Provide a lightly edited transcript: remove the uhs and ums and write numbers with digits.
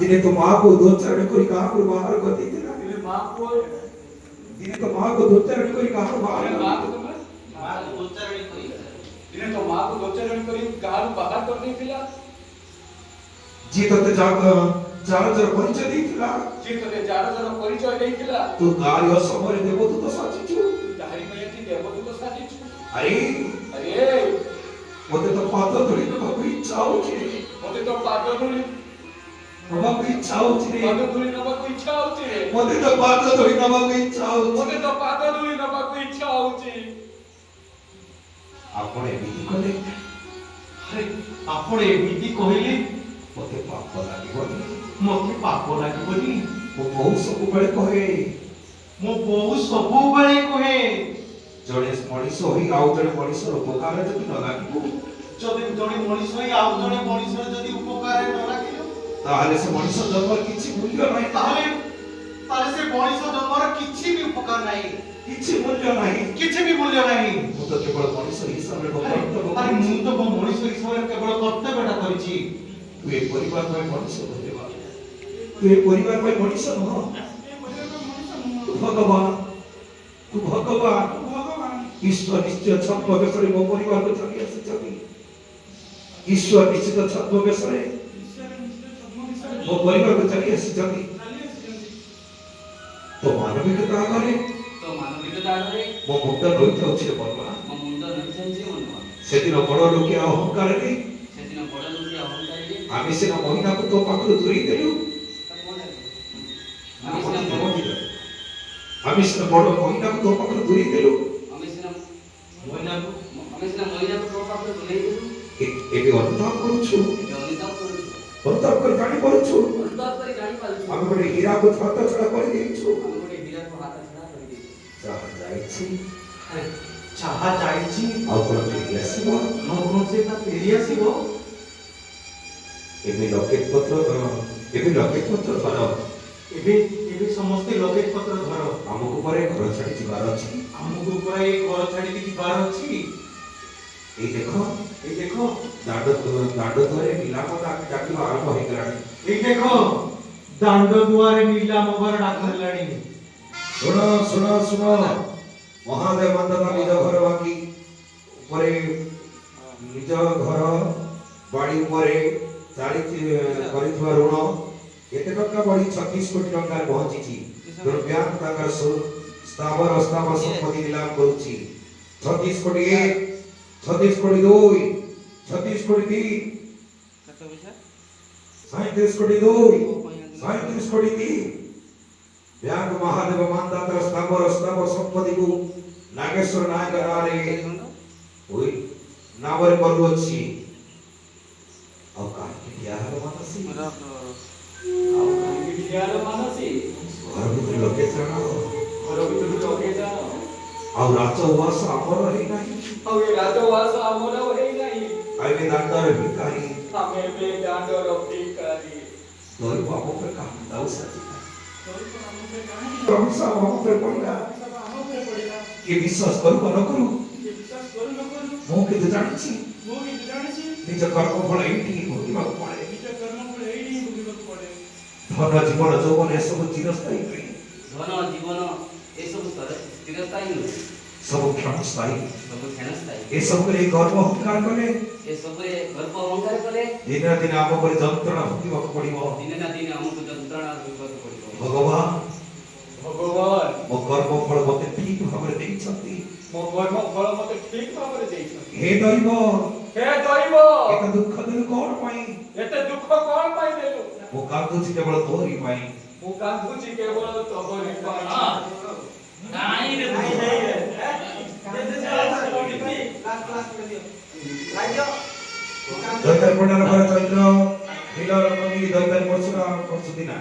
दिने तो माँ को दो चरण कोई कहा को बाहर को दी थी ना दिने माँ को दिने तो माँ को दो चरण कोई कहा को बाहर माँ को दो चरण कोई दिने तो माँ को दो चरण कोई कहा को बाहर कर दी थी जी तो चार जर परिचय दी थी जी तो चार जर परिचय दी थी तू गारी और समरे देवो तू तो साची छु गारी में थी देवो तू तो साची छु अरे अरे मोते तो पाद धोई न बाबू इच्छा होची मोते तो पाद धोई बाबू इच्छा होची रे पाद धोई न बाबू इच्छा होची रे मोते तो पाद धोई न बाबू इच्छा होची मोते तो पाद धोई न बाबू इच्छा होची आपण एमिति कले अरे आपण एमिति कहले मोते पाप लागिबनी मोते पाप लागिबनी मो बहु सब बळे कहे मो बहु सब बळे कहे जणे मଣିଷ होई आउ जणे मଣିଷର ଉପକାର ଯଦି ନ ଲାଗିବ ଯଦି ଜଣେ ମଣିଷ ହୋଇ ଆଉ ଜଣେ ମଣିଷର ଯଦି ଉପକାର ନ ଲାଗିବ ତାହେଲେ ସେ ମଣିଷ ଜନ୍ମର କିଛି ମୂଲ୍ୟ ନାହିଁ ତାହେଲେ ସେ ମଣିଷ ଜନ୍ମର କିଛି ବି ଉପକାର ନାହିଁ କିଛି ମୂଲ୍ୟ ନାହିଁ କିଛି ବି ମୂଲ୍ୟ ନାହିଁ ମୁଁ ତ କେବଳ ମଣିଷ ହିସାବରେ କର୍ତ୍ତବ୍ୟ ଆରେ ମୁଁ ତ ମଣିଷ ହିସାବରେ କେବଳ କର୍ତ୍ତବ୍ୟଟା କରିଛି ତୁ ଏ ପରିବାର ପାଇଁ ମଣିଷ ଧନ୍ୟବାଦ ତୁ ଏ ପରିବାର ପାଇଁ ମଣିଷ ନୁହଁ ତୁ ଭଗବାନ ईश्वर निश्चय छद्म बेसरे मो परिवार को चली आसी ईश्वर निश्चित छद्म बेसरे मो परिवार को चली आसी तो मानविकता आगे मो मुंड रोई थाउछि रे बलवा से दिन बड़ लोके अहंकार रे आमी से महिना को तो पाखर दूरी देलु आमी से बड़ महिना को तो पाखर दूरी देलु एबे अनुताप करूछु अनुताप कर जानि पड़छु हम बड़े हीरा को हाथ छड़ा कर देछु चाहा जाईछि आ कोन फेरी आसीबो हम कोन से ता फेरी आसीबो एबे लॉकेट पत्र धर एबे समस्त लॉकेट पत्र धर हमको परे घर छाड़ी जिबार अछि हमको परे घर छाड़ी जिबार अछि ए देखो दांड द्वारे नीलाम डाकी आरंभ हो गलानी ए देखो दांड द्वारे नीलाम बर डाक हलानी सुनो महादेव मंदना निज घर बाकी ऊपर निज घर बाड़ी ऊपर चाली करिथवा ऋण एते टका बड़ी 36 कोटी टका पहुंची छी तो बैंक ताकर स्थावर संपत्ति नीलाम करूची 36 कोटी 1 36 कोटी 2 36 कोटी 3 37 कोटी 2 37 कोटी 3 बैंक महादेव मानदाता स्थावर संपत्ति को नागेश्वर नायक नारे ओई नावरे करू अछि अब काहे किया है मानसी घर भीतर लोके जाना ଆଉ ରାଜଉଆସ ଆମର ହେଇ ନାହିଁ ଆଉ ଏ ରାଜଉଆସ ଆମର ହେଇ ନାହିଁ ଆମେ ଦାଣ୍ଡର ଭିକାରୀ ଆମେ ଏବେ ଦାଣ୍ଡର ଭିକାରୀ ତୋର ବାପ ଉପରେ କାମ ଦାଉ ସାଜି ପ୍ରଭୁସା ଆମ ଉପରେ ପଡ଼ିଲା କି ବିଶ୍ୱାସ କରୁ ନ କରୁ ମୁଁ କିନ୍ତୁ ଜାଣିଛି ନିଜ କର୍ମ ଫଳ ଏଇଠି ଭୋଗିବାକୁ ପଡ଼େ ଧନ ଜୀବନ ଯୌବନ ଏସବୁ ଚିରସ୍ଥାୟୀ ନୁହେଁ ଧନ ଜୀବନ एसबु चिरस्थायी नुहे सब क्षणस्थायी ए सब रे गर्व अहंकार कले ए सब रे गर्व अहंकार कले दिन दिन हम पर जंत्रणा भोगिବାକୁ पड़िबो दिन ना दिन हमको जंत्रणा भोगिବାକୁ पड़िबो भगवान मो कर्म फल मते ठीक भाबरे देई छथि मो कर्म फल मते ठीक भाबरे देई छथि हे दैव एत दुख देलु कोन पई एते दुख कोन पई देलु मो कांदुछि केवल तोरी पई मो कांदुछि केवल तोरी पई नहीं रे दैतर पडर पर चैत्र हिलर मनी दैतर परशुराम परशुदिना